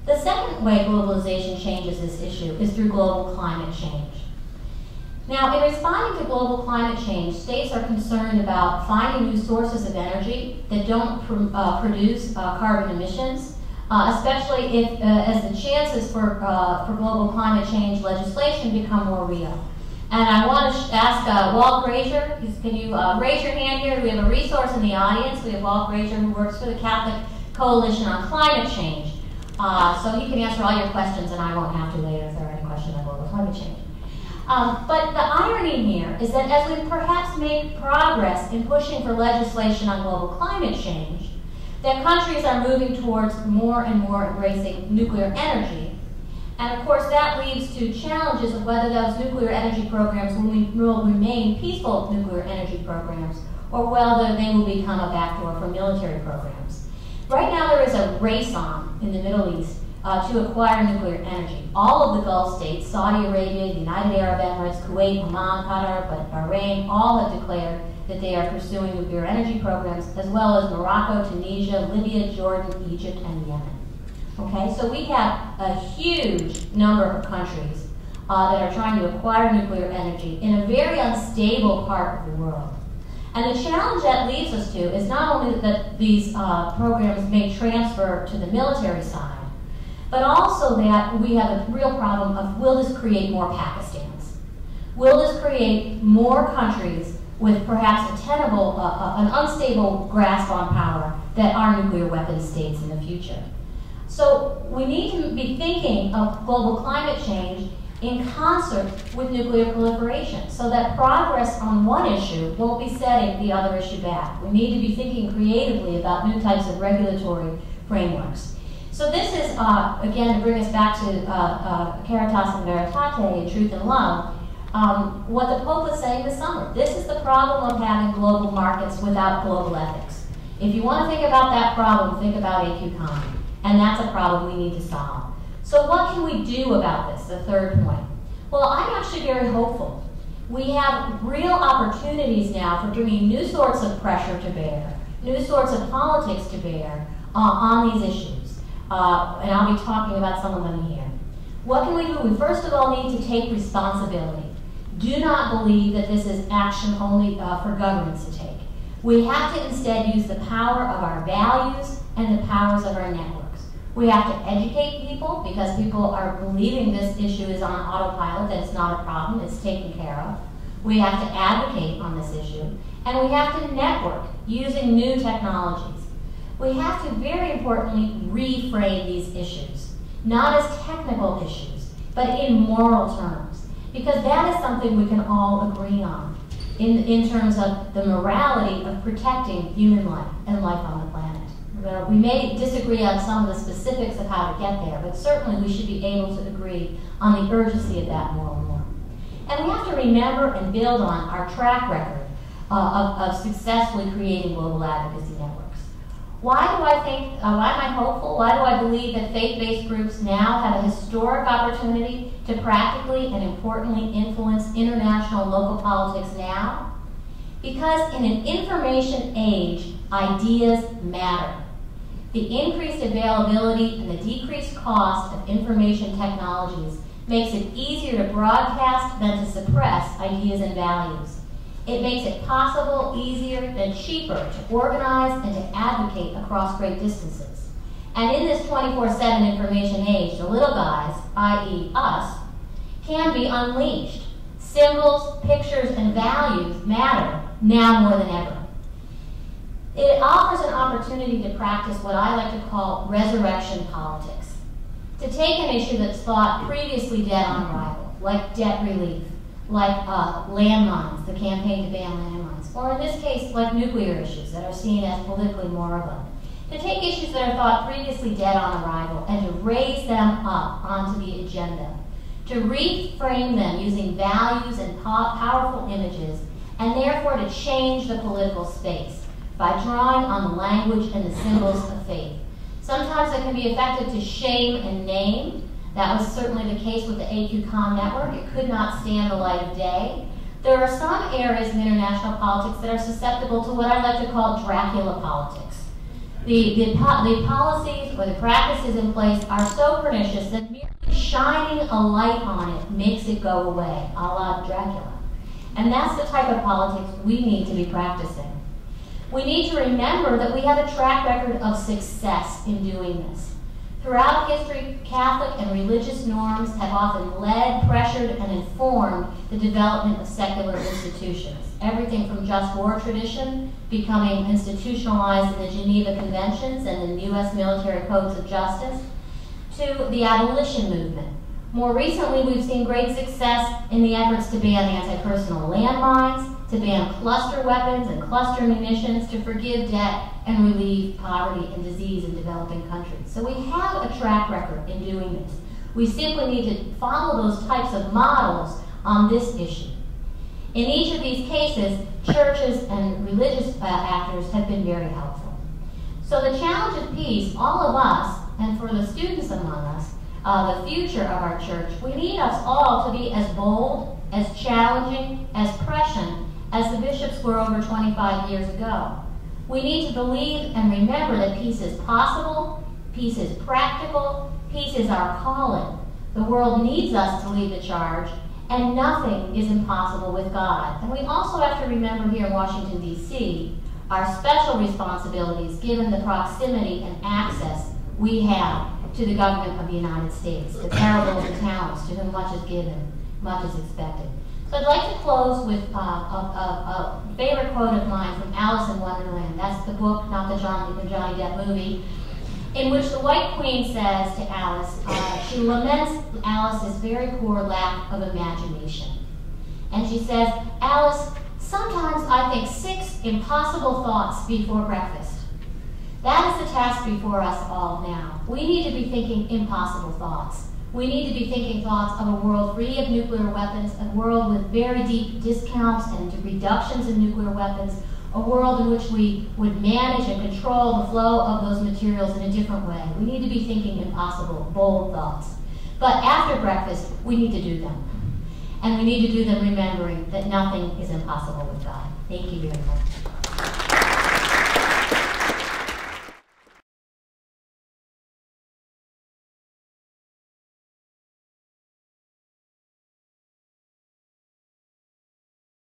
The second way globalization changes this issue is through global climate change. Now, in responding to global climate change, states are concerned about finding new sources of energy that don't produce carbon emissions, especially if, as the chances for global climate change legislation become more real. And I want to ask Walt Grazier, can you raise your hand here? We have a resource in the audience. We have Walt Grazier, who works for the Catholic Coalition on Climate Change. So he can answer all your questions, and I won't have to later if there are any questions on global climate change. But the irony here is that as we perhaps make progress in pushing for legislation on global climate change, that countries are moving towards more and more embracing nuclear energy. And of course that leads to challenges of whether those nuclear energy programs will remain peaceful nuclear energy programs or whether they will become a backdoor for military programs. Right now there is a race on in the Middle East to acquire nuclear energy. All of the Gulf states, Saudi Arabia, the United Arab Emirates, Kuwait, Oman, Qatar, but Bahrain, all have declared that they are pursuing nuclear energy programs, as well as Morocco, Tunisia, Libya, Jordan, Egypt, and Yemen. Okay, so we have a huge number of countries that are trying to acquire nuclear energy in a very unstable part of the world. And the challenge that leads us to is not only that these programs may transfer to the military side, but also that we have a real problem of, will this create more Pakistans? Will this create more countries with perhaps a tenable, an unstable grasp on power that are nuclear weapons states in the future? So we need to be thinking of global climate change in concert with nuclear proliferation so that progress on one issue won't be setting the other issue back. We need to be thinking creatively about new types of regulatory frameworks. So this is, again, to bring us back to Caritas and Veritate and Truth and Love, what the Pope was saying this summer. This is the problem of having global markets without global ethics. If you want to think about that problem, think about AQCOM. And that's a problem we need to solve. So what can we do about this, the third point? Well, I'm actually very hopeful. We have real opportunities now for bringing new sorts of pressure to bear, new sorts of politics to bear on these issues. And I'll be talking about some of them here. What can we do? We first of all need to take responsibility. Do not believe that this is action only for governments to take. We have to instead use the power of our values and the powers of our networks. We have to educate people because people are believing this issue is on autopilot, that it's not a problem, it's taken care of. We have to advocate on this issue. And we have to network using new technologies. We have to, very importantly, reframe these issues, not as technical issues, but in moral terms, because that is something we can all agree on in terms of the morality of protecting human life and life on the planet. We may disagree on some of the specifics of how to get there, but certainly we should be able to agree on the urgency of that moral norm. And we have to remember and build on our track record of successfully creating global advocacy networks. Why do I think, why am I hopeful? Why do I believe that faith-based groups now have a historic opportunity to practically and importantly influence international and local politics now? Because in an information age, ideas matter. The increased availability and the decreased cost of information technologies makes it easier to broadcast than to suppress ideas and values. It makes it possible, easier, and cheaper to organize and to advocate across great distances. And in this 24/7 information age, the little guys, i.e. us, can be unleashed. Symbols, pictures, and values matter now more than ever. It offers an opportunity to practice what I like to call resurrection politics. To take an issue that's thought previously dead on arrival, like debt relief, like landmines, the campaign to ban landmines, or in this case, like nuclear issues that are seen as politically moribund. To take issues that are thought previously dead on arrival and to raise them up onto the agenda. To reframe them using values and powerful images, and therefore to change the political space by drawing on the language and the symbols of faith. Sometimes it can be effective to shame and name. That was certainly the case with the AQCOM network. It could not stand the light of day. There are some areas in international politics that are susceptible to what I like to call Dracula politics. The policies or the practices in place are so pernicious that merely shining a light on it makes it go away, a la Dracula. And that's the type of politics we need to be practicing. We need to remember that we have a track record of success in doing this. Throughout history, Catholic and religious norms have often led, pressured, and informed the development of secular institutions. Everything from just war tradition becoming institutionalized in the Geneva Conventions and in U.S. military codes of justice, to the abolition movement. More recently, we've seen great success in the efforts to ban anti-personal landmines, to ban cluster weapons and cluster munitions, to forgive debt and relieve poverty and disease in developing countries. So we have a track record in doing this. We simply need to follow those types of models on this issue. In each of these cases, churches and religious actors have been very helpful. So the challenge of peace, all of us, and for the students among us, the future of our church, we need us all to be as bold, as challenging, as prescient as the bishops were over 25 years ago. We need to believe and remember that peace is possible, peace is practical, peace is our calling. The world needs us to lead the charge, and nothing is impossible with God. And we also have to remember here in Washington, D.C., our special responsibilities given the proximity and access we have to the government of the United States, the parables and talents, to whom much is given, much is expected. So I'd like to close with a favorite quote of mine from Alice in Wonderland. That's the book, not the Johnny Depp movie, in which the White Queen says to Alice, she laments Alice's very poor lack of imagination. And she says, Alice, sometimes I think 6 impossible thoughts before breakfast. That is the task before us all now. We need to be thinking impossible thoughts. We need to be thinking thoughts of a world free of nuclear weapons, a world with very deep discounts and reductions in nuclear weapons, a world in which we would manage and control the flow of those materials in a different way. We need to be thinking impossible, bold thoughts. But after breakfast, we need to do them. And we need to do them remembering that nothing is impossible with God. Thank you very much.